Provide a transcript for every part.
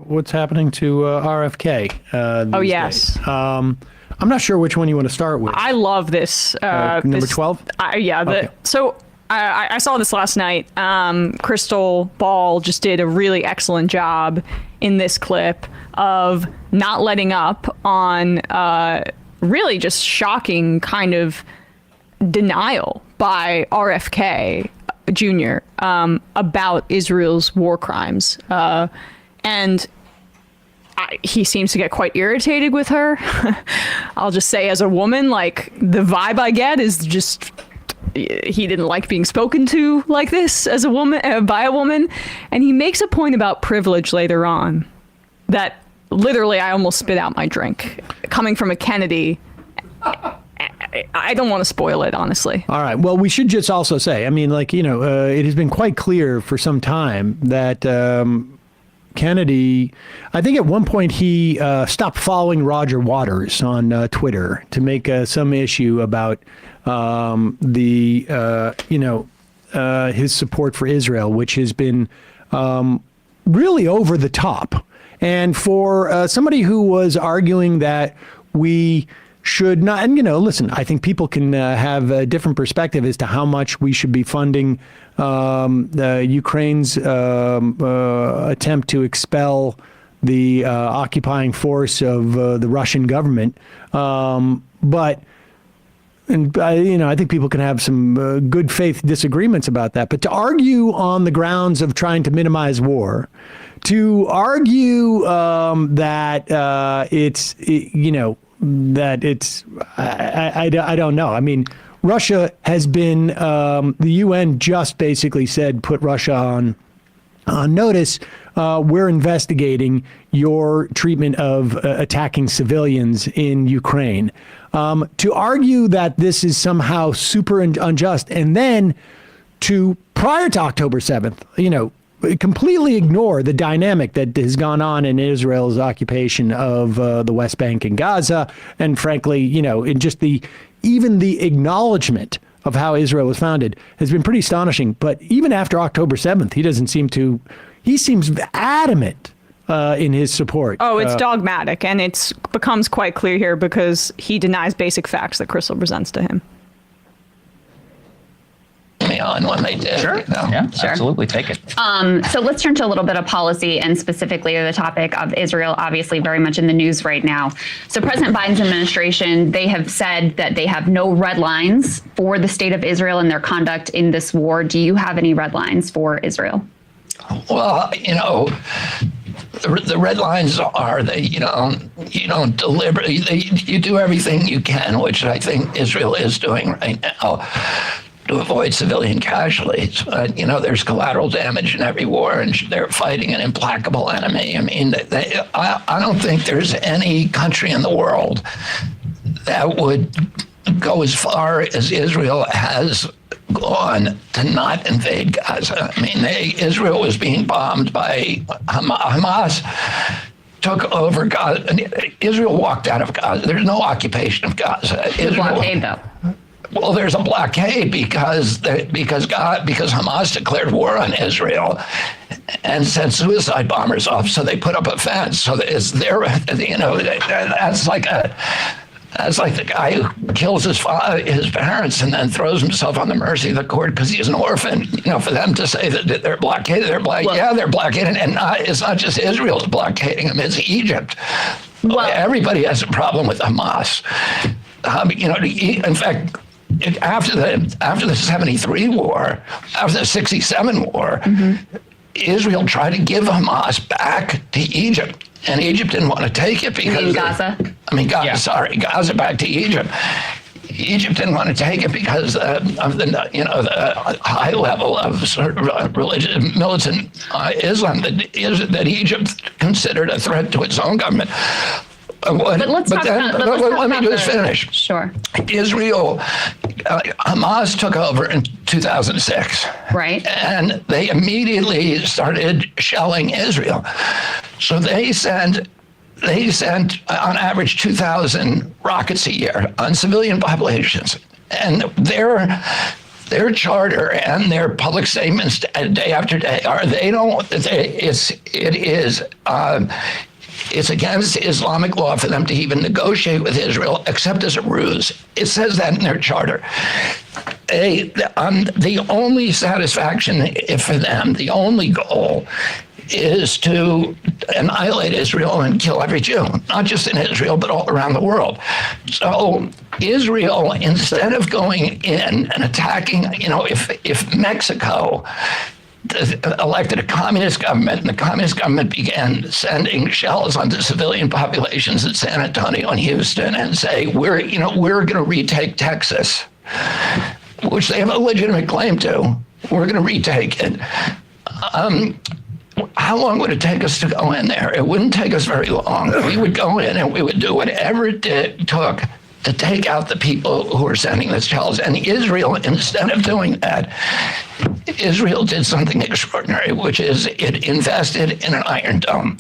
what's happening to RFK. Oh, yes. Days. I'm not sure which one you want to start with. I love this. Number 12? Yeah. Okay. So I saw this last night. Krystal Ball just did a really excellent job in this clip of not letting up on really just shocking kind of denial by RFK Jr. About Israel's war crimes. And he seems to get quite irritated with her. I'll just say, as a woman, like, the vibe I get is just he didn't like being spoken to like this as a woman, by a woman. And he makes a point about privilege later on that literally I almost spit out my drink. Coming from a Kennedy, I don't want to spoil it, honestly. All right. Well, we should just also say, I mean, like, it has been quite clear for some time that Kennedy, I think at one point he stopped following Roger Waters on Twitter to make some issue about his support for Israel, which has been really over the top. And for somebody who was arguing that we should not, and listen, I think people can have a different perspective as to how much we should be funding Ukraine's attempt to expel the occupying force of the Russian government. But I think people can have some good faith disagreements about that. But to argue on the grounds of trying to minimize war, to argue that I don't know. I mean, Russia has been, the UN just basically said, put Russia on notice. We're investigating your treatment of attacking civilians in Ukraine. To argue that this is somehow super unjust, and then to, prior to October 7th, completely ignore the dynamic that has gone on in Israel's occupation of the West Bank and Gaza, and frankly, in just even the acknowledgement of how Israel was founded has been pretty astonishing. But even after October 7th, he seems adamant in his support. Oh, it's dogmatic, and it becomes quite clear here because he denies basic facts that Krystal presents to him. Me on when they did. Sure. Yeah, sure. Absolutely. Take it. So let's turn to a little bit of policy, and specifically the topic of Israel, obviously very much in the news right now. So President Biden's administration, they have said that they have no red lines for the state of Israel and their conduct in this war. Do you have any red lines for Israel? Well, the red lines are that you don't deliberately, you do everything you can, which I think Israel is doing right now, to avoid civilian casualties. But, there's collateral damage in every war, and they're fighting an implacable enemy. I mean, I don't think there's any country in the world that would go as far as Israel has gone to not invade Gaza. I mean, Israel was being bombed by Hamas. Took over Gaza. Israel walked out of Gaza. There's no occupation of Gaza. Blockade, though. Well, there's a blockade because Hamas declared war on Israel and sent suicide bombers off. So they put up a fence. So it's there. That's like the guy who kills his parents and then throws himself on the mercy of the court because he's an orphan. For them to say that they're blockaded, they're blockaded, and it's not just Israel's blockading them; it's Egypt. Everybody has a problem with Hamas. In fact, after the 73 war, after the 67 war, Israel tried to give Hamas back to Egypt. And Egypt didn't want to take it because Gaza. Gaza back to Egypt. Egypt didn't want to take it because of the high level of sort of religious militant Islam that Egypt considered a threat to its own government. Let me just finish. Sure. Israel, Hamas took over in 2006. Right. And they immediately started shelling Israel. So they sent on average 2,000 rockets a year on civilian populations. And their charter and their public statements day after day it's against Islamic law for them to even negotiate with Israel, except as a ruse. It says that in their charter. The only satisfaction for them, the only goal, is to annihilate Israel and kill every Jew, not just in Israel, but all around the world. So Israel, instead of going in and attacking, if Mexico elected a communist government and the communist government began sending shells onto civilian populations in San Antonio and Houston and say, we're going to retake Texas, which they have a legitimate claim to, we're going to retake it. How long would it take us to go in there? It wouldn't take us very long. We would go in and we would do whatever it took to take out the people who are sending the shells. And Israel, instead of doing that, Israel did something extraordinary, which is it invested in an Iron Dome,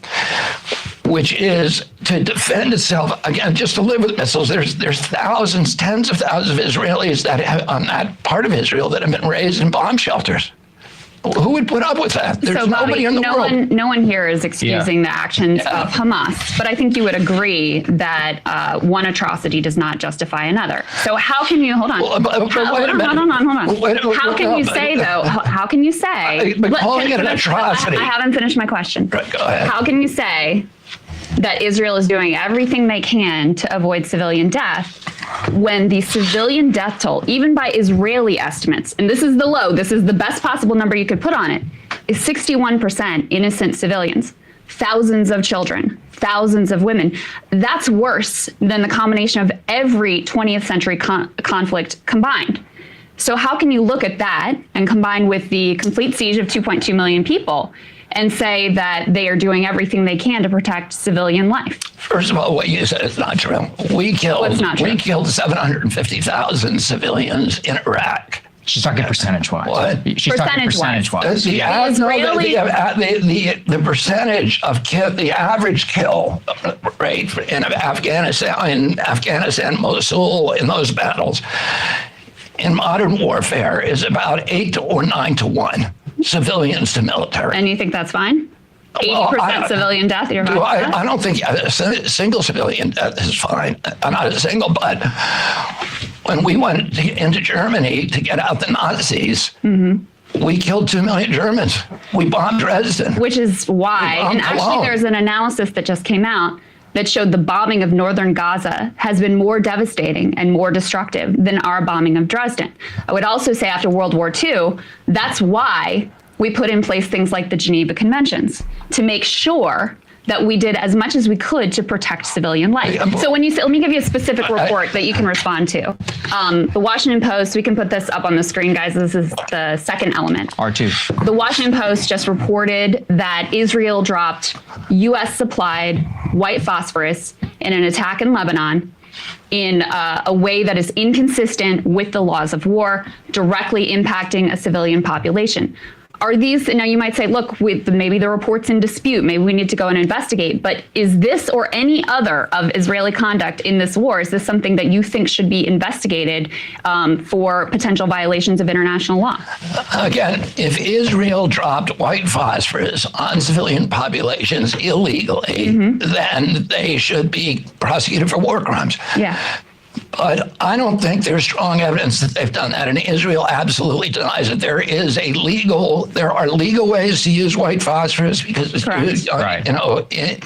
which is to defend itself again, just to live with missiles. There's thousands, tens of thousands of Israelis that have, on that part of Israel, that have been raised in bomb shelters. Who would put up with that? There's so, Bobby, nobody in the world. No one here is excusing the actions of Hamas, but I think you would agree that one atrocity does not justify another. So how can you, hold on. Hold on. How can you say, though, how can you say? Calling it an atrocity. I haven't finished my question. Right, go ahead. How can you say that Israel is doing everything they can to avoid civilian death when the civilian death toll, even by Israeli estimates, and this is the low, this is the best possible number you could put on it, is 61% innocent civilians, thousands of children, thousands of women. That's worse than the combination of every 20th century conflict combined. So how can you look at that and combine with the complete siege of 2.2 million people and say that they are doing everything they can to protect civilian life? First of all, what you said is not true. We killed 750,000 civilians in Iraq. She's talking percentage-wise. What? She's talking percentage-wise. The percentage of the average kill rate in Afghanistan, Mosul, in those battles, in modern warfare is about 8 or 9 to 1. Civilians to military. And you think that's fine? 80% civilian death? I don't think a single civilian death is fine. Not a single, but when we went into Germany to get out the Nazis, we killed 2 million Germans. We bombed Dresden. Which is why, and actually there's an analysis that just came out that showed the bombing of northern Gaza has been more devastating and more destructive than our bombing of Dresden. I would also say after World War II, that's why we put in place things like the Geneva Conventions, to make sure that we did as much as we could to protect civilian life. So when you say, let me give you a specific report that you can respond to. The Washington Post, we can put this up on the screen, guys. This is the second element. R2. The Washington Post just reported that Israel dropped U.S. supplied white phosphorus in an attack in Lebanon in a way that is inconsistent with the laws of war, directly impacting a civilian population. Are these, now you might say, look, maybe the report's in dispute, maybe we need to go and investigate, but is this or any other of Israeli conduct in this war, is this something that you think should be investigated for potential violations of international law? Again, if Israel dropped white phosphorus on civilian populations illegally, then they should be prosecuted for war crimes. Yeah. But I don't think there's strong evidence that they've done that, and Israel absolutely denies it. There are legal ways to use white phosphorus because it's used,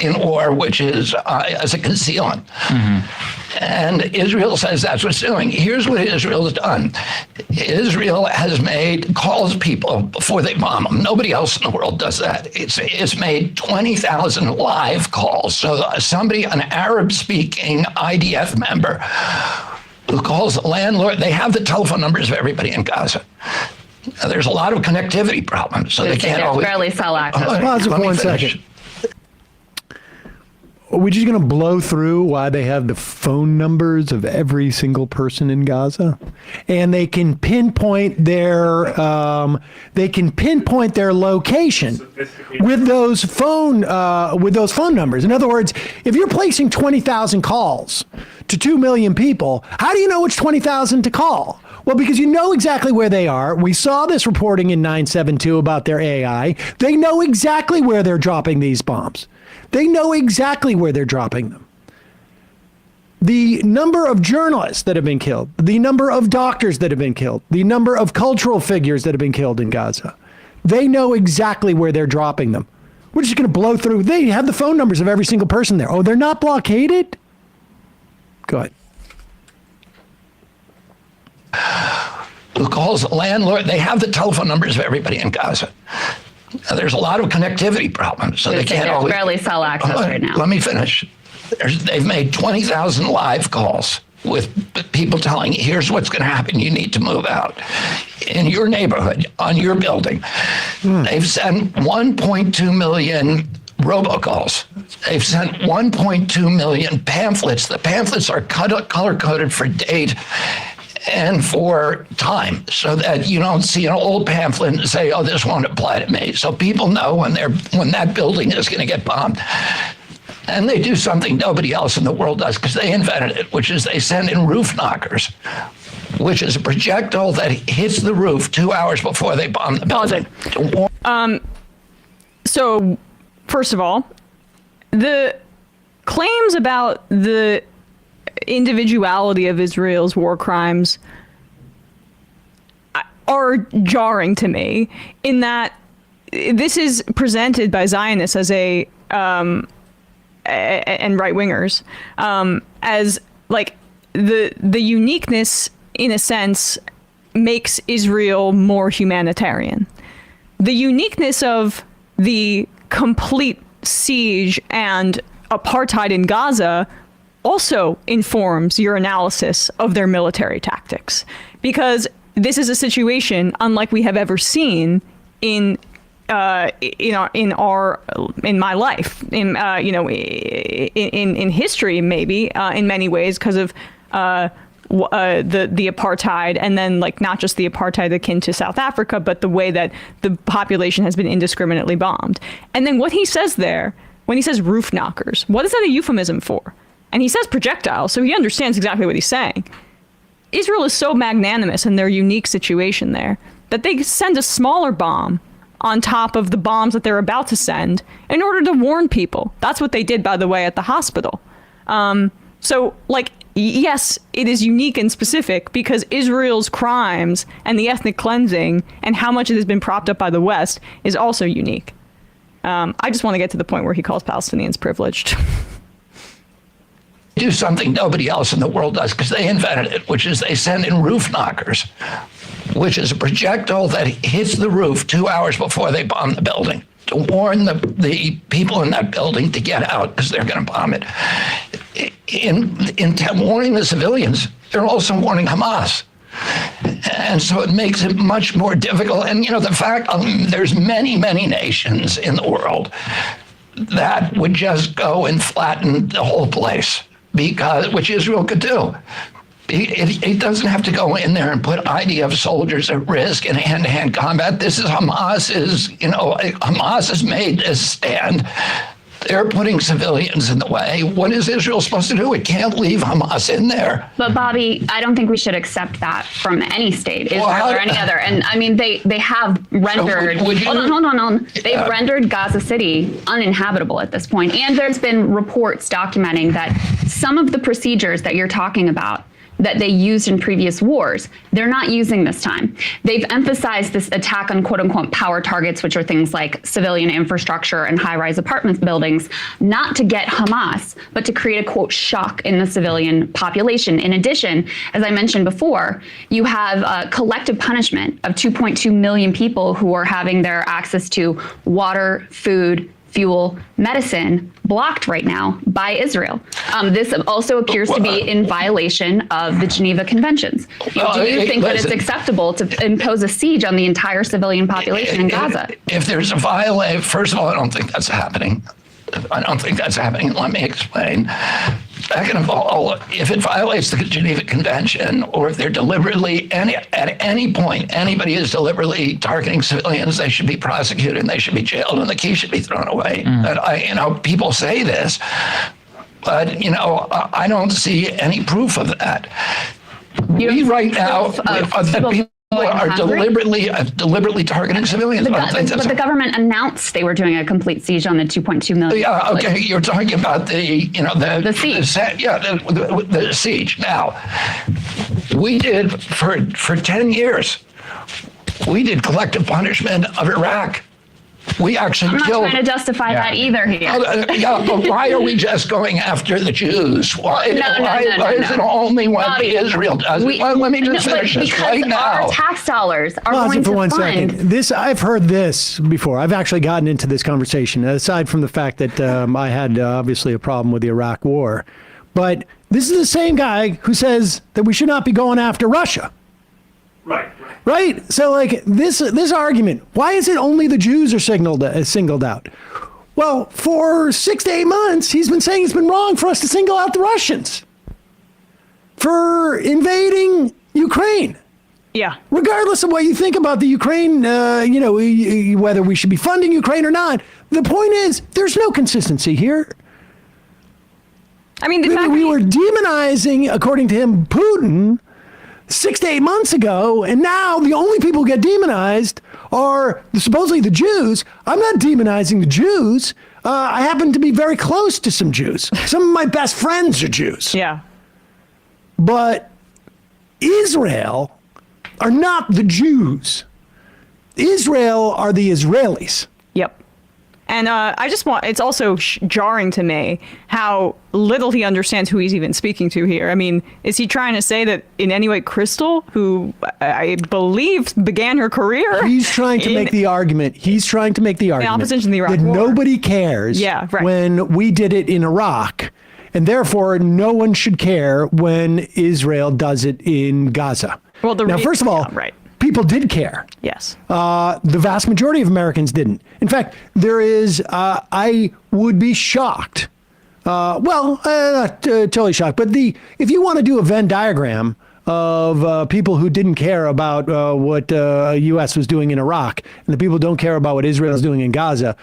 in war, which is as a concealant. And Israel says that's what it's doing. Here's what Israel has done. Israel has calls people before they bomb them. Nobody else in the world does that. It's made 20,000 live calls. So an Arab-speaking IDF member who calls the landlord, they have the telephone numbers of everybody in Gaza. Now, there's a lot of connectivity problems, so they can't always... barely sell access. Pause for 1 second. Are we just going to blow through why they have the phone numbers of every single person in Gaza, and they can pinpoint their location with those phone numbers? In other words, if you're placing 20,000 calls to 2 million people, how do you know which 20,000 to call? Well, because you know exactly where they are. We saw this reporting in 972 about their AI. They know exactly where they're dropping these bombs. They know exactly where they're dropping them. The number of journalists that have been killed, the number of doctors that have been killed, the number of cultural figures that have been killed in Gaza. They know exactly where they're dropping them. We're just going to blow through. They have the phone numbers of every single person there. Oh, they're not blockaded? Go ahead. Who calls the landlord? They have the telephone numbers of everybody in Gaza. Now, there's a lot of connectivity problems, so they can't always barely cell access right now. Let me finish. They've made 20,000 live calls with people telling you, here's what's going to happen. You need to move out in your neighborhood, on your building. They've sent 1.2 million robocalls. They've sent 1.2 million pamphlets. The pamphlets are color-coded for date and for time, so that you don't see an old pamphlet and say, oh, this won't apply to me. So people know when that building is going to get bombed. And they do something nobody else in the world does, because they invented it, which is they send in roof knockers, which is a projectile that hits the roof 2 hours before they bomb the building. So, first of all, the claims about the individuality of Israel's war crimes are jarring to me, in that this is presented by Zionists as and right-wingers as like the uniqueness, in a sense, makes Israel more humanitarian. The uniqueness of the complete siege and apartheid in Gaza also informs your analysis of their military tactics, because this is a situation unlike we have ever seen in my life, in history, maybe in many ways, because of the apartheid, and then like not just the apartheid akin to South Africa, but the way that the population has been indiscriminately bombed. And then what he says there, when he says roof knockers, what is that a euphemism for? And he says projectiles, so he understands exactly what he's saying. Israel is so magnanimous in their unique situation there that they send a smaller bomb on top of the bombs that they're about to send in order to warn people. That's what they did, by the way, at the hospital. So, like, yes, it is unique and specific because Israel's crimes and the ethnic cleansing and how much it has been propped up by the West is also unique. I just want to get to the point where he calls Palestinians privileged. Do something nobody else in the world does, because they invented it, which is they send in roof knockers, which is a projectile that hits the roof 2 hours before they bomb the building, to warn the people in that building to get out because they're going to bomb it. In warning the civilians, they're also warning Hamas. And so it makes it much more difficult. And, you know, the fact there's many, many nations in the world that would just go and flatten the whole place, which Israel could do. It doesn't have to go in there and put IDF soldiers at risk in hand-to-hand combat. This is Hamas has made this stand. They're putting civilians in the way. What is Israel supposed to do? It can't leave Hamas in there. But Bobby, I don't think we should accept that from any state, Israel or any other. And I mean, they have rendered. So hold on. They've rendered Gaza City uninhabitable at this point. And there's been reports documenting that some of the procedures that you're talking about that they used in previous wars, they're not using this time. They've emphasized this attack on quote unquote power targets, which are things like civilian infrastructure and high-rise apartment buildings, not to get Hamas, but to create a quote shock in the civilian population. In addition, as I mentioned before, you have a collective punishment of 2.2 million people who are having their access to water, food, fuel, medicine blocked right now by Israel. This also appears to be in violation of the Geneva Conventions. Do you think that it's acceptable to impose a siege on the entire civilian population in Gaza? If there's a violation, first of all, I don't think that's happening. Let me explain. Second of all, if it violates the Geneva Convention, or if they're deliberately, at any point, anybody is deliberately targeting civilians, they should be prosecuted and they should be jailed and the key should be thrown away. And people say this, but I don't see any proof of that. We right now, people are deliberately targeting civilians. But the government announced they were doing a complete siege on the 2.2 million. Yeah, okay. You're talking about the siege. The siege. Now, we did for 10 years. We did collective punishment of Iraq. We actually killed. I'm not trying to justify that either here. But why are we just going after the Jews? Why is it only what Israel does? Let me just finish this right now. Our tax dollars are Pause going it for to one fund. second. I've heard this before. I've actually gotten into this conversation, aside from the fact that I had obviously a problem with the Iraq War. But this is the same guy who says that we should not be going after Russia. Right. So like this argument, why is it only the Jews are singled out? Well, for 6 to 8 months, he's been saying it's been wrong for us to single out the Russians for invading Ukraine. Yeah. Regardless of what you think about the Ukraine, whether we should be funding Ukraine or not, the point is there's no consistency here. I mean, the fact we were demonizing, according to him, Putin 6 to 8 months ago, and now the only people who get demonized are supposedly the Jews. I'm not demonizing the Jews. I happen to be very close to some Jews. Some of my best friends are Jews. Yeah. But Israel are not the Jews. Israel are the Israelis. Yep. And it's also jarring to me how little he understands who he's even speaking to here. I mean, is he trying to say that in any way Krystal, who I believe began her career? He's trying to make the argument. opposition to the Iraq that War. nobody cares when we did it in Iraq. And therefore, no one should care when Israel does it in Gaza. Well, first of all, people did care. Yes. The vast majority of Americans didn't. In fact, there is, I would be shocked. Not totally shocked, but if you want to do a Venn diagram of people who didn't care about what the U.S. was doing in Iraq, and the people who don't care about what Israel is doing in Gaza,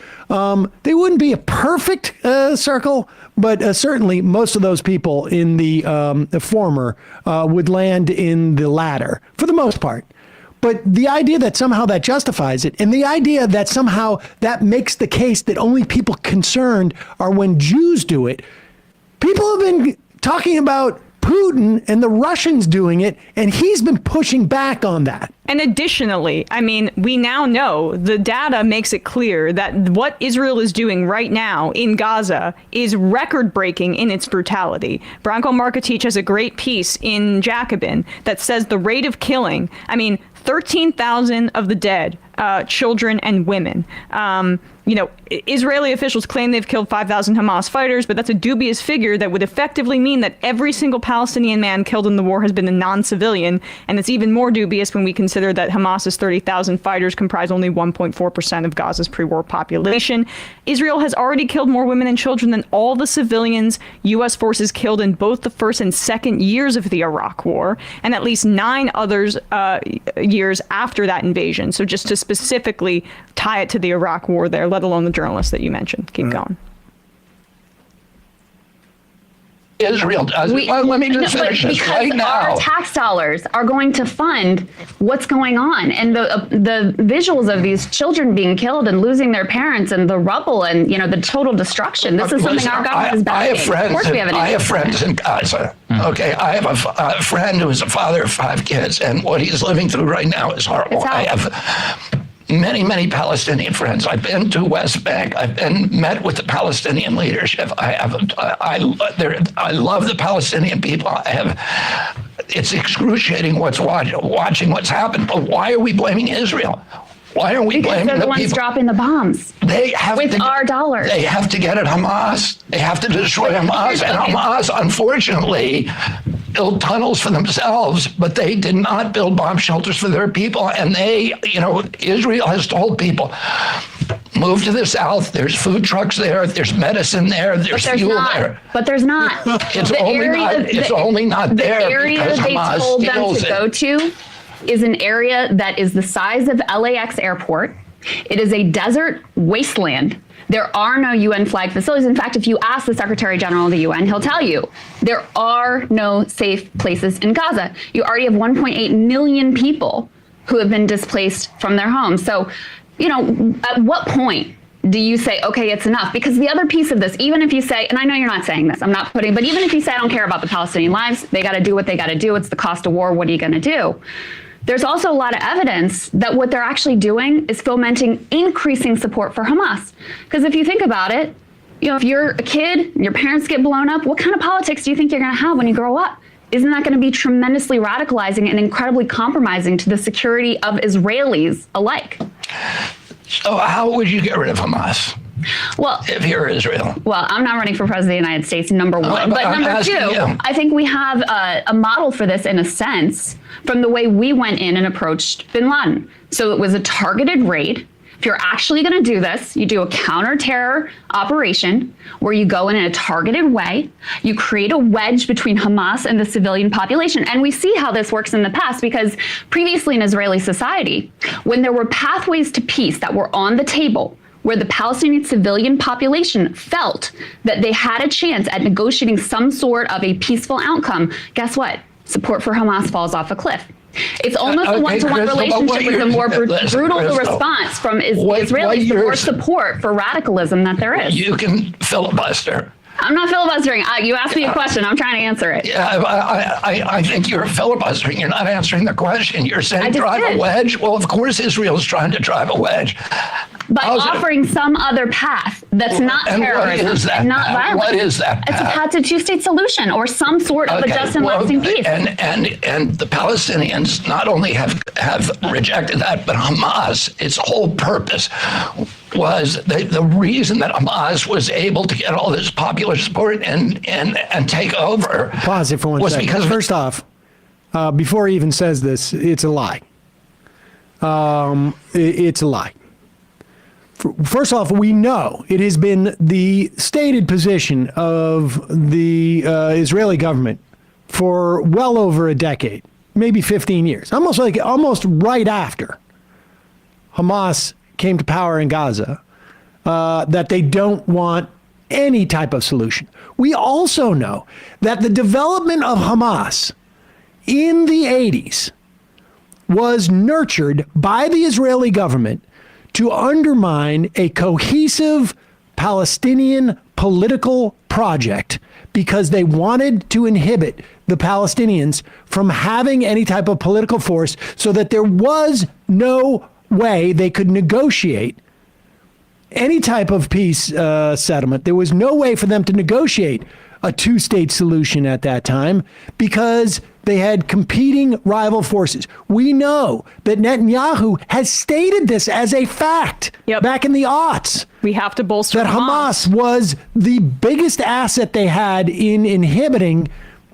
they wouldn't be a perfect circle, but certainly most of those people in the former would land in the latter, for the most part. But the idea that somehow that justifies it, and the idea that somehow that makes the case that only people concerned are when Jews do it, people have been talking about Putin and the Russians doing it, and he's been pushing back on that. And additionally, I mean, we now know the data makes it clear that what Israel is doing right now in Gaza is record-breaking in its brutality. Branko Markotic has a great piece in Jacobin that says the rate of killing, 13,000 of the dead, children and women. Israeli officials claim they've killed 5,000 Hamas fighters, but that's a dubious figure that would effectively mean that every single Palestinian man killed in the war has been a non-civilian. And it's even more dubious when we consider that Hamas's 30,000 fighters comprise only 1.4% of Gaza's pre-war population. Israel has already killed more women and children than all the civilians U.S. forces killed in both the first and second years of the Iraq War, and at least 9 others years after that invasion. So just to specifically tie it to the Iraq War there, let alone the journalists that you mentioned. Keep going. Israel does. Let me just finish this right now. Our tax dollars are going to fund what's going on, and the visuals of these children being killed and losing their parents and the rubble and the total destruction. This is something our government is backing. I have friends in Gaza. Okay, I have a friend who is a father of 5 kids, and what he's living through right now is horrible. I have many Palestinian friends. I've been to West Bank. I've met with the Palestinian leadership. I love the Palestinian people. It's excruciating watching what's happened. But why are we blaming Israel? Why are we blaming the people? They're the ones dropping the bombs. They have with our dollars. They have to get at Hamas. They have to destroy Hamas. And Hamas, unfortunately, build tunnels for themselves, but they did not build bomb shelters for their people. And Israel has told people, move to the south. There's food trucks there. There's medicine there. There's fuel there. But there's not. It's only not there. The area they told them to go to is an area that is the size of LAX airport. It is a desert wasteland There are no UN flag facilities. In fact, if you ask the Secretary General of the UN, he'll tell you there are no safe places in Gaza. You already have 1.8 million people who have been displaced from their homes. So, at what point do you say, okay, it's enough? Because the other piece of this, even if you say, and I know you're not saying this, but even if you say, I don't care about the Palestinian lives, they got to do what they got to do. It's the cost of war. What are you going to do? There's also a lot of evidence that what they're actually doing is fomenting increasing support for Hamas. Because if you think about it, if you're a kid and your parents get blown up, what kind of politics do you think you're going to have when you grow up? Isn't that going to be tremendously radicalizing and incredibly compromising to the security of Israelis alike? So how would you get rid of Hamas? Well, if you're Israel. Well, I'm not running for president of the United States, number one. But number two, I think we have a model for this in a sense from the way we went in and approached bin Laden. So it was a targeted raid. If you're actually going to do this, you do a counter-terror operation where you go in a targeted way. You create a wedge between Hamas and the civilian population. And we see how this works in the past because previously in Israeli society, when there were pathways to peace that were on the table, where the Palestinian civilian population felt that they had a chance at negotiating some sort of a peaceful outcome, guess what? Support for Hamas falls off a cliff. It's almost a one-to-one relationship with a more brutal response from Israelis, the more support for radicalism that there is. You can filibuster. I'm not filibustering. You asked me a question. I'm trying to answer it. Yeah, I think you're filibustering. You're not answering the question. You're saying drive a wedge. Well, of course Israel's trying to drive a wedge. By offering some other path that's not terrorism and not violence. What is that path? It's a path to a two-state solution or some sort of a just and lasting peace. And the Palestinians not only have rejected that, but Hamas, its whole purpose was the reason that Hamas was able to get all this popular support and take over. Pause it for one second. Because first off, before he even says this, it's a lie. It's a lie. First off, we know it has been the stated position of the Israeli government for well over a decade, maybe 15 years, almost right after Hamas came to power in Gaza, that they don't want any type of solution. We also know that the development of Hamas in the 80s was nurtured by the Israeli government to undermine a cohesive Palestinian political project because they wanted to inhibit the Palestinians from having any type of political force so that there was no way they could negotiate any type of peace settlement. There was no way for them to negotiate a two-state solution at that time because they had competing rival forces. We know that Netanyahu has stated this as a fact back in the aughts. We have to bolster that Hamas was the biggest asset they had in inhibiting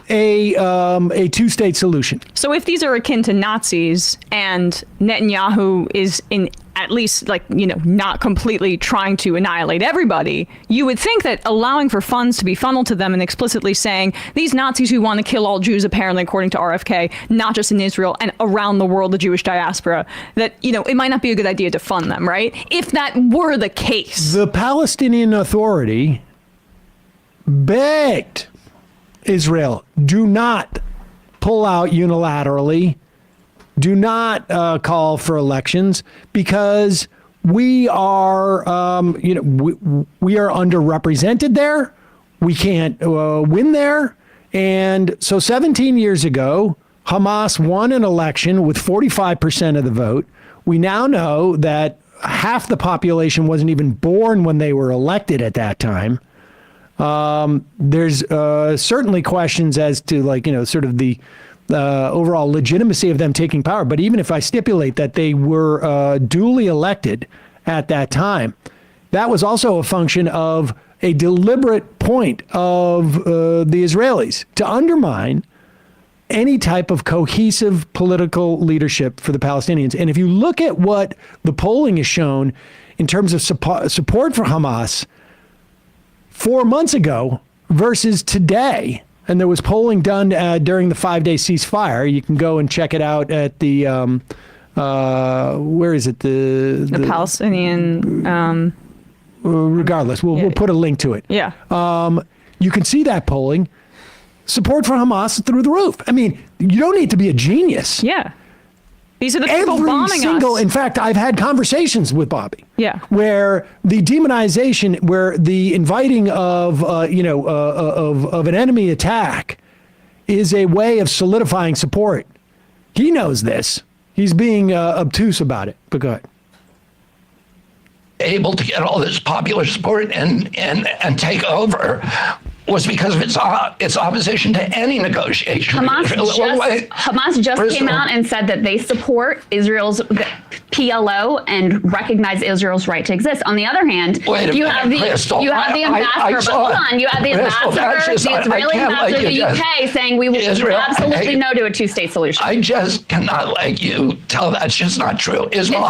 a two-state solution. So if these are akin to Nazis and Netanyahu is in at least not completely trying to annihilate everybody, you would think that allowing for funds to be funneled to them and explicitly saying these Nazis who want to kill all Jews, apparently according to RFK, not just in Israel and around the world, the Jewish diaspora, that, it might not be a good idea to fund them, right? If that were the case. The Palestinian Authority begged Israel, do not pull out unilaterally. Do not call for elections because we are, we are underrepresented there. We can't win there. And so 17 years ago, Hamas won an election with 45% of the vote. We now know that half the population wasn't even born when they were elected at that time. There's certainly questions as to sort of the overall legitimacy of them taking power. But even if I stipulate that they were duly elected at that time, that was also a function of a deliberate point of the Israelis to undermine any type of cohesive political leadership for the Palestinians. And if you look at what the polling has shown in terms of support for Hamas 4 months ago versus today, and there was polling done during the 5-day ceasefire. You can go and check it out at the, where is it? The Palestinian, regardless, we'll put a link to it. Yeah. You can see that polling. Support for Hamas is through the roof. I mean, you don't need to be a genius. Yeah. These are the people Every bombing single, us. in fact, I've had conversations with Bobby. Yeah. Where the demonization, where the inviting of, of an enemy attack is a way of solidifying support. He knows this. He's being obtuse about it. But go ahead. Able to get all this popular support and take over was because of its opposition to any negotiation. Hamas just came out and said that they support Israel's PLO and recognize Israel's right to exist. On the other hand, you have the ambassador, the Israeli ambassador to the UK saying we will absolutely no to a two-state solution. I just cannot let you tell that's just not true. Ismail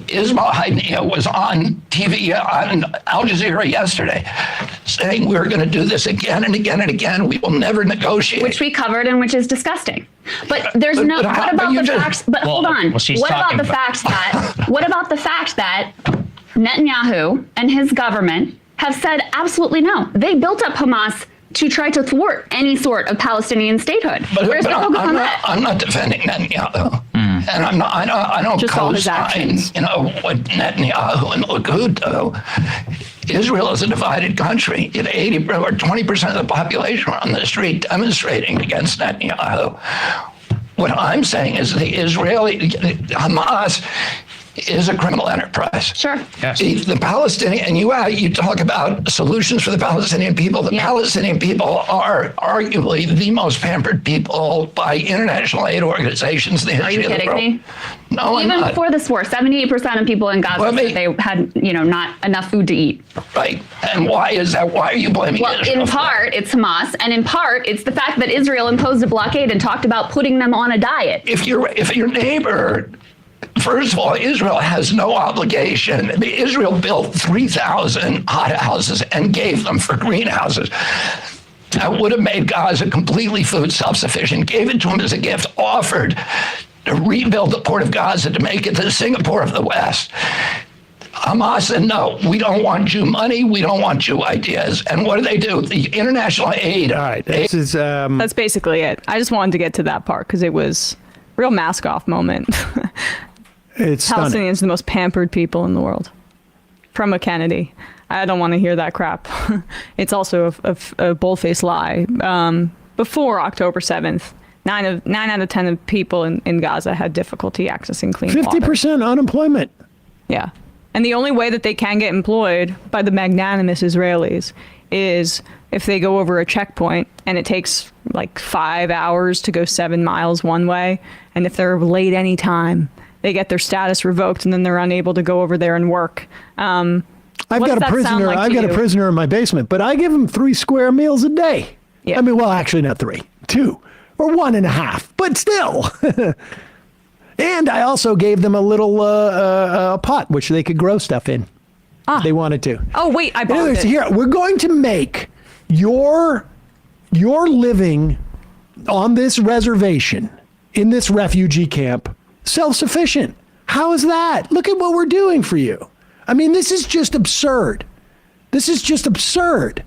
Haniyeh was on TV on Al Jazeera yesterday saying we're going to do this again and again and again. We will never negotiate. Which we covered and which is disgusting. But there's what about the fact that Netanyahu and his government have said absolutely no. They built up Hamas to try to thwart any sort of Palestinian statehood. Where's the focus on that? I'm not defending Netanyahu. And I don't just co-sign, what Netanyahu and Likud do. Israel is a divided country. 80 or 20% of the population are on the street demonstrating against Netanyahu. What I'm saying is Hamas is a criminal enterprise. Sure. Yes. The Palestinian, and you talk about solutions for the Palestinian people. The Palestinian people are arguably the most pampered people by international aid organizations in the history of the world. Are you kidding me? No, even before this war, 78% of people in Gaza said they had, not enough food to eat. Right. And why is that? Why are you blaming Israel? In part, it's Hamas, and in part, it's the fact that Israel imposed a blockade and talked about putting them on a diet. If your neighbor, first of all, Israel has no obligation. I mean, Israel built 3,000 hothouses and gave them for greenhouses. That would have made Gaza completely food self-sufficient, gave it to them as a gift, offered to rebuild the port of Gaza to make it the Singapore of the West. Hamas said, no, we don't want you money, we don't want you ideas. And what do? The international aid. All right, this is... That's basically it. I just wanted to get to that part because it was a real mask-off moment. It's Palestinians stunning. are the most pampered people in the world. From a Kennedy. I don't want to hear that crap. It's also a bold-faced lie. Before October 7th, 9 out of 10 of people in Gaza had difficulty accessing clean water. 50% unemployment. Yeah. And the only way that they can get employed by the magnanimous Israelis is if they go over a checkpoint and it takes like 5 hours to go 7 miles one way. And if they're late any time, they get their status revoked and then they're unable to go over there and work. I've got a prisoner in my basement, but I give him 3 square meals a day. Yeah. I mean, well, actually not 3, 2 or 1.5, but still. And I also gave them a little pot which they could grow stuff in. If they wanted to. Oh wait, I bought it. Here, we're going to make your living on this reservation in this refugee camp self-sufficient. How is that? Look at what we're doing for you. I mean, this is just absurd. This is just absurd.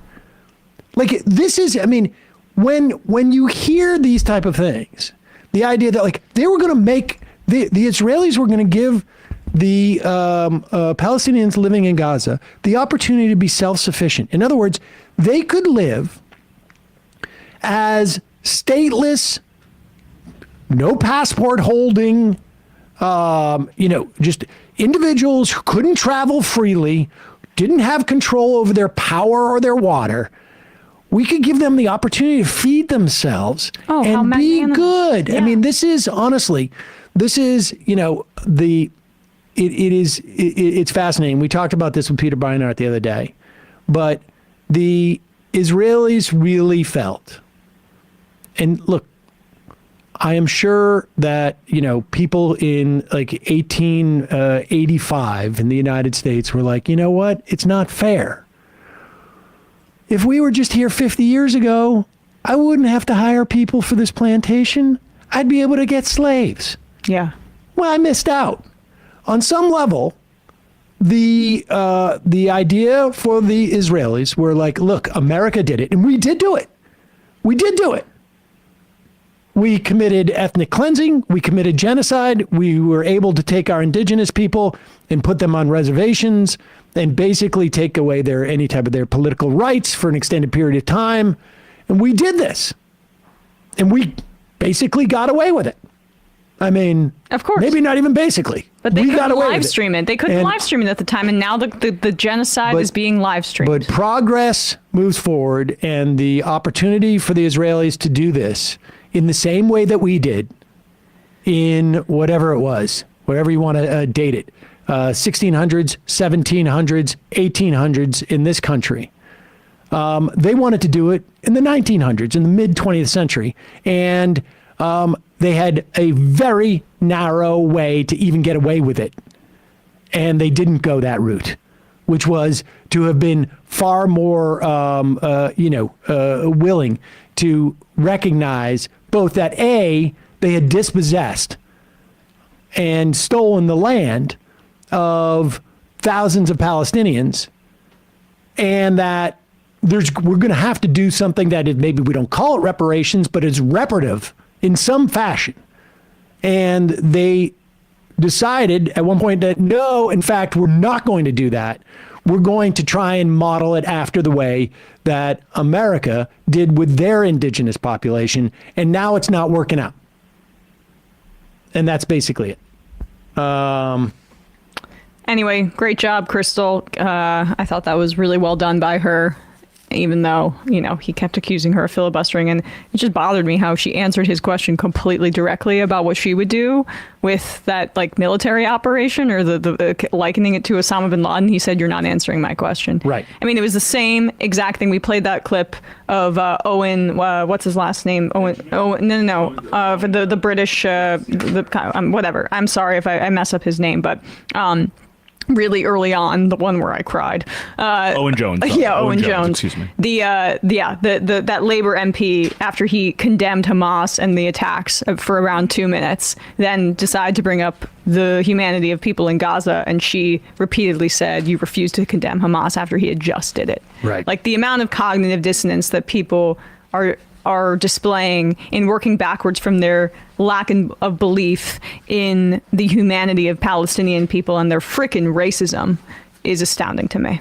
Like, this is, I mean, when you hear these type of things, the idea that like they were going to make, the Israelis were going to give the Palestinians living in Gaza the opportunity to be self-sufficient. In other words, they could live as stateless, no passport holding, just individuals who couldn't travel freely, didn't have control over their power or their water. We could give them the opportunity to feed themselves and be good. Yeah. I mean, this is honestly, it's fascinating. We talked about this with Peter Beinart the other day, but the Israelis really felt, and look, I am sure that, people in like 1885 in the United States were like, you know what? It's not fair. If we were just here 50 years ago, I wouldn't have to hire people for this plantation. I'd be able to get slaves. Yeah. Well, I missed out. On some level, the idea for the Israelis were like, look, America did it, and we did do it. We did do it. We committed ethnic cleansing. We committed genocide. We were able to take our indigenous people and put them on reservations and basically take away any type of their political rights for an extended period of time. And we did this. And we basically got away with it. I mean, of course, maybe not even basically, but they couldn't got away live with stream it. They couldn't live stream it at the time, and now the genocide is being live streamed. But progress moves forward, and the opportunity for the Israelis to do this in the same way that we did in whatever it was, whatever you want to date it, 1600s, 1700s, 1800s in this country. They wanted to do it in the 1900s, in the mid 20th century, and they had a very narrow way to even get away with it. And they didn't go that route, which was to have been far more, willing to recognize both that they had dispossessed and stolen the land of thousands of Palestinians, and that we're going to have to do something that maybe we don't call it reparations, but it's reparative in some fashion. And they decided at one point that, no, in fact, we're not going to do that. We're going to try and model it after the way that America did with their indigenous population. And now it's not working out. And that's basically it. Anyway, great job, Krystal. I thought that was really well done by her, even though, he kept accusing her of filibustering. And it just bothered me how she answered his question completely directly about what she would do with that military operation, or the likening it to Osama bin Laden. He said, you're not answering my question. Right. I mean, it was the same exact thing. We played that clip of Owen, what's his last name? The British, whatever. I'm sorry if I mess up his name, but really early on, the one where I cried. Owen Jones. Yeah, Owen Jones. Excuse me. That Labour MP, after he condemned Hamas and the attacks for around 2 minutes, then decided to bring up the humanity of people in Gaza, and she repeatedly said, you refuse to condemn Hamas, after he had just did it. Right. Like, the amount of cognitive dissonance that people are displaying in working backwards from their lack of belief in the humanity of Palestinian people and their frickin' racism is astounding to me.